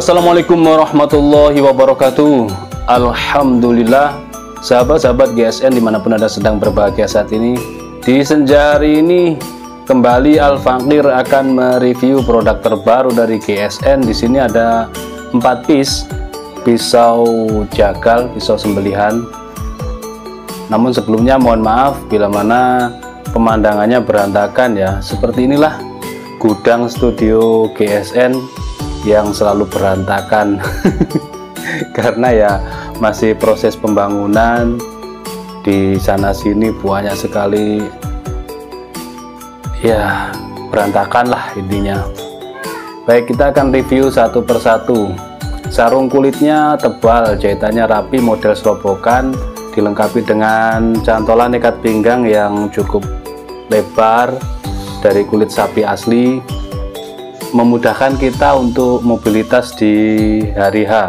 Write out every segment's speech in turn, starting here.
Assalamualaikum warahmatullahi wabarakatuh. Alhamdulillah, sahabat-sahabat GSN dimanapun Anda sedang berbahagia saat ini. Di senja hari ini kembali Al Fakir akan mereview produk terbaru dari GSN. Di sini ada 4 piece pisau jagal, pisau sembelihan. Namun sebelumnya mohon maaf bila mana pemandangannya berantakan ya. Seperti inilah gudang studio GSN yang selalu berantakan karena ya masih proses pembangunan. Di sana sini banyak sekali ya, berantakan lah intinya. Baik, kita akan review satu persatu. Sarung kulitnya tebal, jahitannya rapi, model serobokan, dilengkapi dengan cantolan ikat pinggang yang cukup lebar dari kulit sapi asli, memudahkan kita untuk mobilitas di hari H.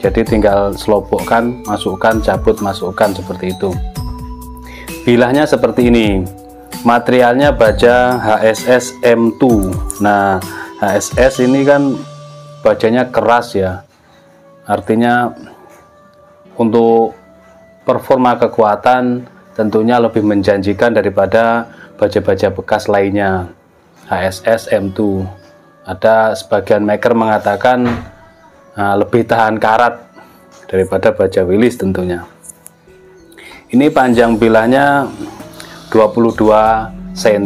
Jadi tinggal selobokkan, masukkan, cabut, masukkan, seperti itu. Bilahnya seperti ini. Materialnya baja HSS M2. Nah, HSS ini kan bajanya keras ya. Artinya untuk performa kekuatan tentunya lebih menjanjikan daripada baja-baja bekas lainnya. HSS M2. Ada sebagian maker mengatakan lebih tahan karat daripada baja Willys tentunya. Ini panjang bilahnya 22 cm,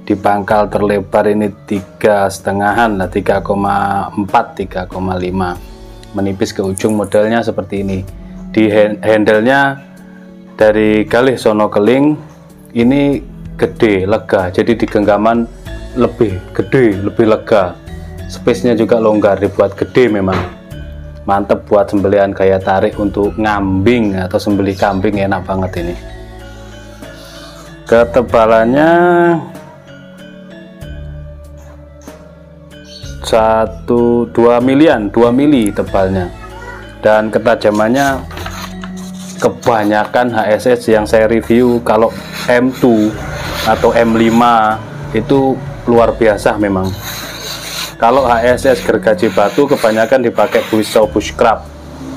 di pangkal terlebar ini 3,5-an lah, 3,4 3,5, menipis ke ujung. Modelnya seperti ini. Di handle-nya dari galih sono keling, ini gede, lega, jadi di genggaman lebih gede, lebih lega. Space-nya juga longgar, dibuat gede memang. Mantep buat sembelihan gaya tarik untuk ngambing atau sembelih kambing, enak banget ini. Ketebalannya 2 mili tebalnya. Dan ketajamannya kebanyakan HSS yang saya review kalau M2 atau M5 itu luar biasa memang. Kalau HSS gergaji batu kebanyakan dipakai pisau bushcraft,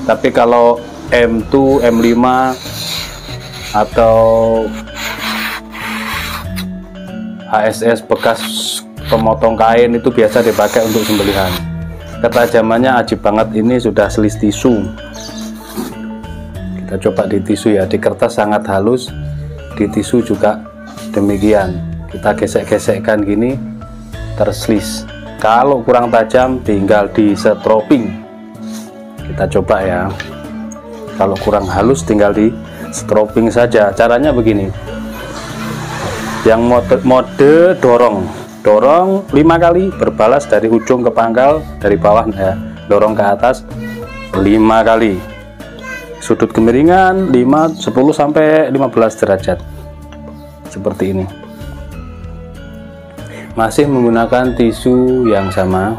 tapi kalau M2, M5 atau HSS bekas pemotong kain itu biasa dipakai untuk sembelihan. Ketajamannya ajib banget. Ini sudah selis tisu. Kita coba di tisu ya. Di kertas sangat halus, di tisu juga demikian. Kita gesek-gesekkan gini, terselis. Kalau kurang tajam tinggal di setroping. Kita coba ya. Kalau kurang halus tinggal di setroping saja. Caranya begini. Yang mode dorong 5 kali, berbalas dari ujung ke pangkal, dari bawah ya, dorong ke atas 5 kali. Sudut kemiringan 10 sampai 15 derajat. Seperti ini. Masih menggunakan tisu yang sama,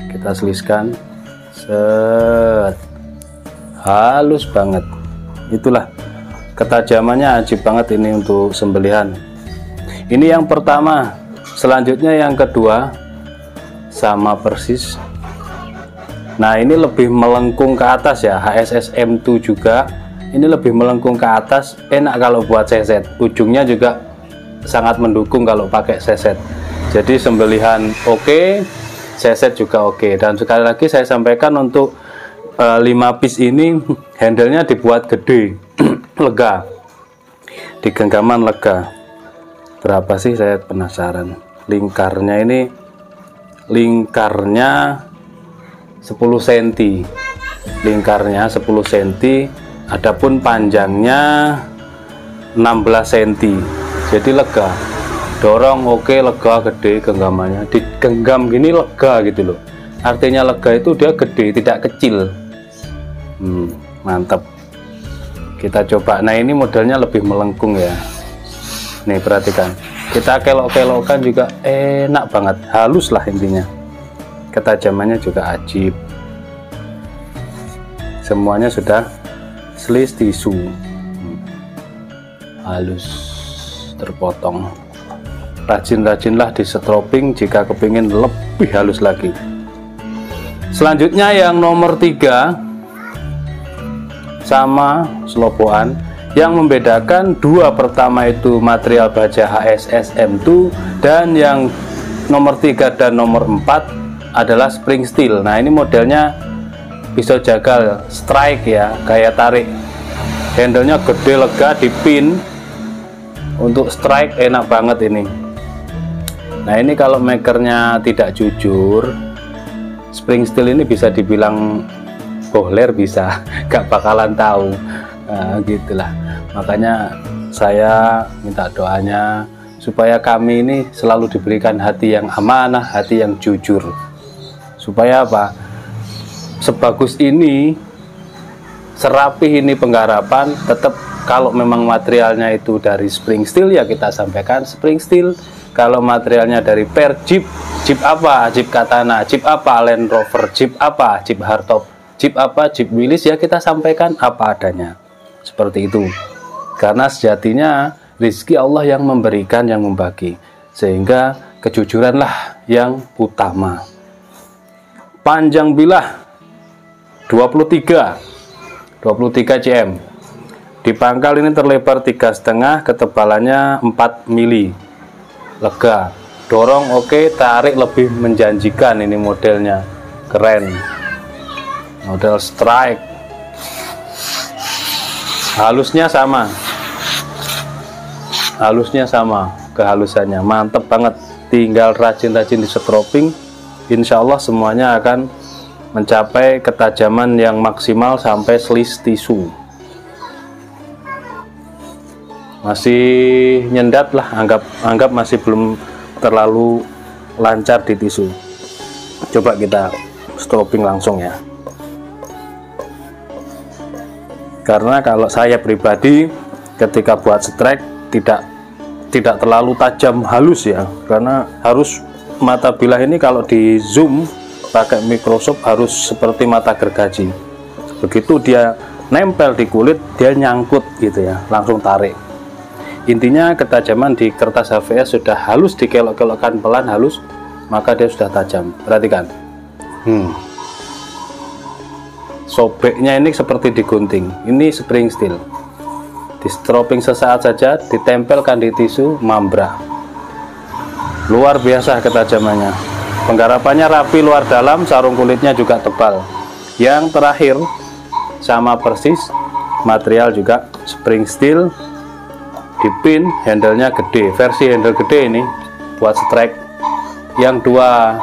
kita seliskan, set, halus banget. Itulah ketajamannya, ajib banget ini untuk sembelihan. Ini yang pertama. Selanjutnya yang kedua sama persis. Nah, ini lebih melengkung ke atas ya, HSS M2 juga. Ini lebih melengkung ke atas, enak kalau buat seset. Ujungnya juga sangat mendukung kalau pakai seset. Jadi sembelihan oke, seset juga oke. Dan sekali lagi saya sampaikan untuk 5 piece ini handle-nya dibuat gede, lega, di genggaman lega. Berapa sih, saya penasaran. Lingkarnya ini, lingkarnya 10 cm, lingkarnya 10 cm, adapun panjangnya 16 cm. Jadi lega, dorong oke, lega, gede genggamannya, digenggam gini lega gitu loh. Artinya lega itu dia gede, tidak kecil. Mantap. Kita coba. Nah, ini modelnya lebih melengkung ya. Nih, perhatikan. Kita kelok-kelokkan juga enak banget, halus lah intinya. Ketajamannya juga ajib. Semuanya sudah selis tisu, halus, terpotong. Rajin-rajinlah di setroping jika kepingin lebih halus lagi. Selanjutnya yang nomor 3 sama selobokan. Yang membedakan dua pertama itu material baja HSSM2, dan yang nomor 3 dan nomor 4 adalah spring steel. Nah, ini modelnya pisau jagal strike ya, gaya tarik. Handlenya gede, lega, dipin. Untuk strike enak banget ini. Nah, ini kalau makernya tidak jujur, spring steel ini bisa dibilang bohler, bisa gak bakalan tahu. Nah, gitulah. Makanya saya minta doanya supaya kami ini selalu diberikan hati yang amanah, hati yang jujur. Supaya apa? Sebagus ini, serapih ini penggarapan, tetap kalau memang materialnya itu dari spring steel ya kita sampaikan spring steel. Kalau materialnya dari per Jeep, Jeep apa? Jeep Katana, Jeep apa? Land Rover, Jeep apa? Jeep Hardtop, Jeep apa? Jeep Willys, ya kita sampaikan apa adanya. Seperti itu. Karena sejatinya rezeki Allah yang memberikan, yang membagi, sehingga kejujuranlah yang utama. Panjang bilah 23 cm. Di pangkal ini terlebar 3,5, ketebalannya 4 mili. Lega, dorong oke, tarik lebih menjanjikan. Ini modelnya keren, model strike. Halusnya sama, kehalusannya mantep banget. Tinggal rajin-rajin di strobing, insya Allah semuanya akan mencapai ketajaman yang maksimal sampai slice tisu. Masih nyendat lah, anggap masih belum terlalu lancar di tisu. Coba kita strobing langsung ya. Karena kalau saya pribadi ketika buat strike tidak terlalu tajam, halus ya, karena harus mata bilah ini kalau di zoom pakai Microsoft harus seperti mata gergaji. Begitu dia nempel di kulit, dia nyangkut gitu ya, langsung tarik. Intinya ketajaman di kertas HVS sudah halus, dikelok-kelokkan pelan halus, maka dia sudah tajam. Perhatikan, sobeknya ini seperti digunting. Ini spring steel, di strobing sesaat saja, ditempelkan di tisu, mambrak. Luar biasa ketajamannya. Penggarapannya rapi luar dalam, sarung kulitnya juga tebal. Yang terakhir sama persis, material juga spring steel, dipin, handlenya gede, versi handle gede ini buat strike. Yang dua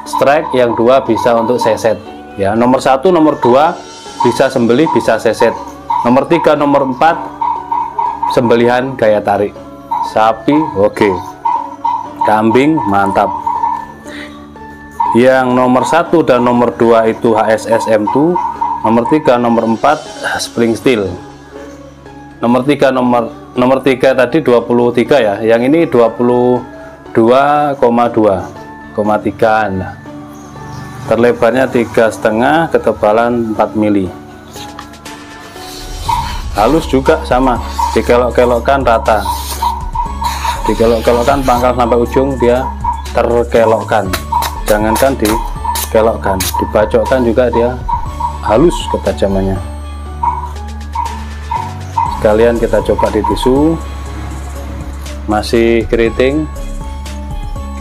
strike, yang dua bisa untuk seset ya. Nomor 1, nomor 2 bisa sembelih, bisa seset. Nomor 3, nomor 4 sembelihan gaya tarik. Sapi oke, kambing mantap. Yang nomor 1 dan nomor 2 itu HSSM2, nomor 3, nomor 4 spring steel. Nomor 3 tadi 23 ya, yang ini 22,3 nah. Terlebarnya 3,5, ketebalan 4 mili. Halus juga sama, dikelok-kelokkan rata, dikelok-kelokkan pangkal sampai ujung, dia terkelokkan. Jangankan dikelokkan, dibacokkan juga dia halus ketajamannya. Sekalian kita coba di tisu, masih keriting,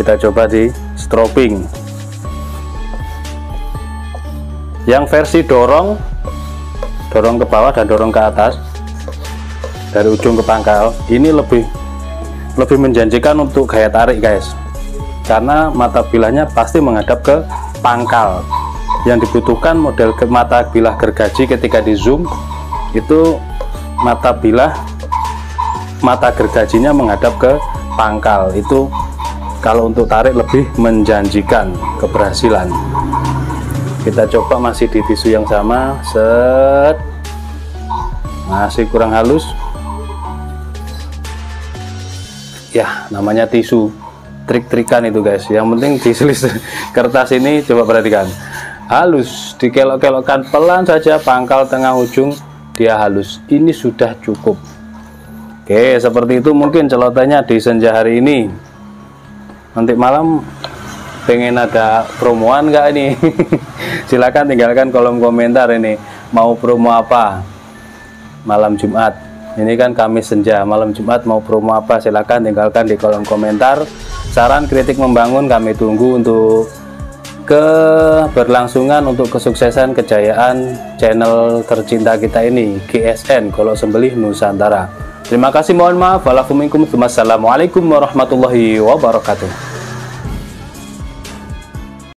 kita coba di strobing. Yang versi dorong ke bawah dan dorong ke atas dari ujung ke pangkal, ini lebih menjanjikan untuk gaya tarik guys, karena mata bilahnya pasti menghadap ke pangkal. Yang dibutuhkan model ke mata bilah gergaji ketika di zoom itu mata gergajinya menghadap ke pangkal. Itu kalau untuk tarik lebih menjanjikan keberhasilan. Kita coba masih di tisu yang sama, set, masih kurang halus ya, namanya tisu, trik-trikan itu guys. Yang penting di selis kertas ini coba perhatikan, halus, dikelok-kelokkan pelan saja, pangkal tengah ujung dia halus, ini sudah cukup. Oke, seperti itu mungkin celotehannya di senja hari ini. Nanti malam pengen ada promoan nggak ini? Silahkan tinggalkan kolom komentar ini, mau promo apa malam Jumat ini kan Kamis senja, malam Jumat mau promo apa, silahkan tinggalkan di kolom komentar. Saran kritik membangun kami tunggu untuk keberlangsungan, untuk kesuksesan, kejayaan channel tercinta kita ini, GSN Golok Sembelih Nusantara. Terima kasih, mohon maaf. Wassalamualaikum warahmatullahi wabarakatuh.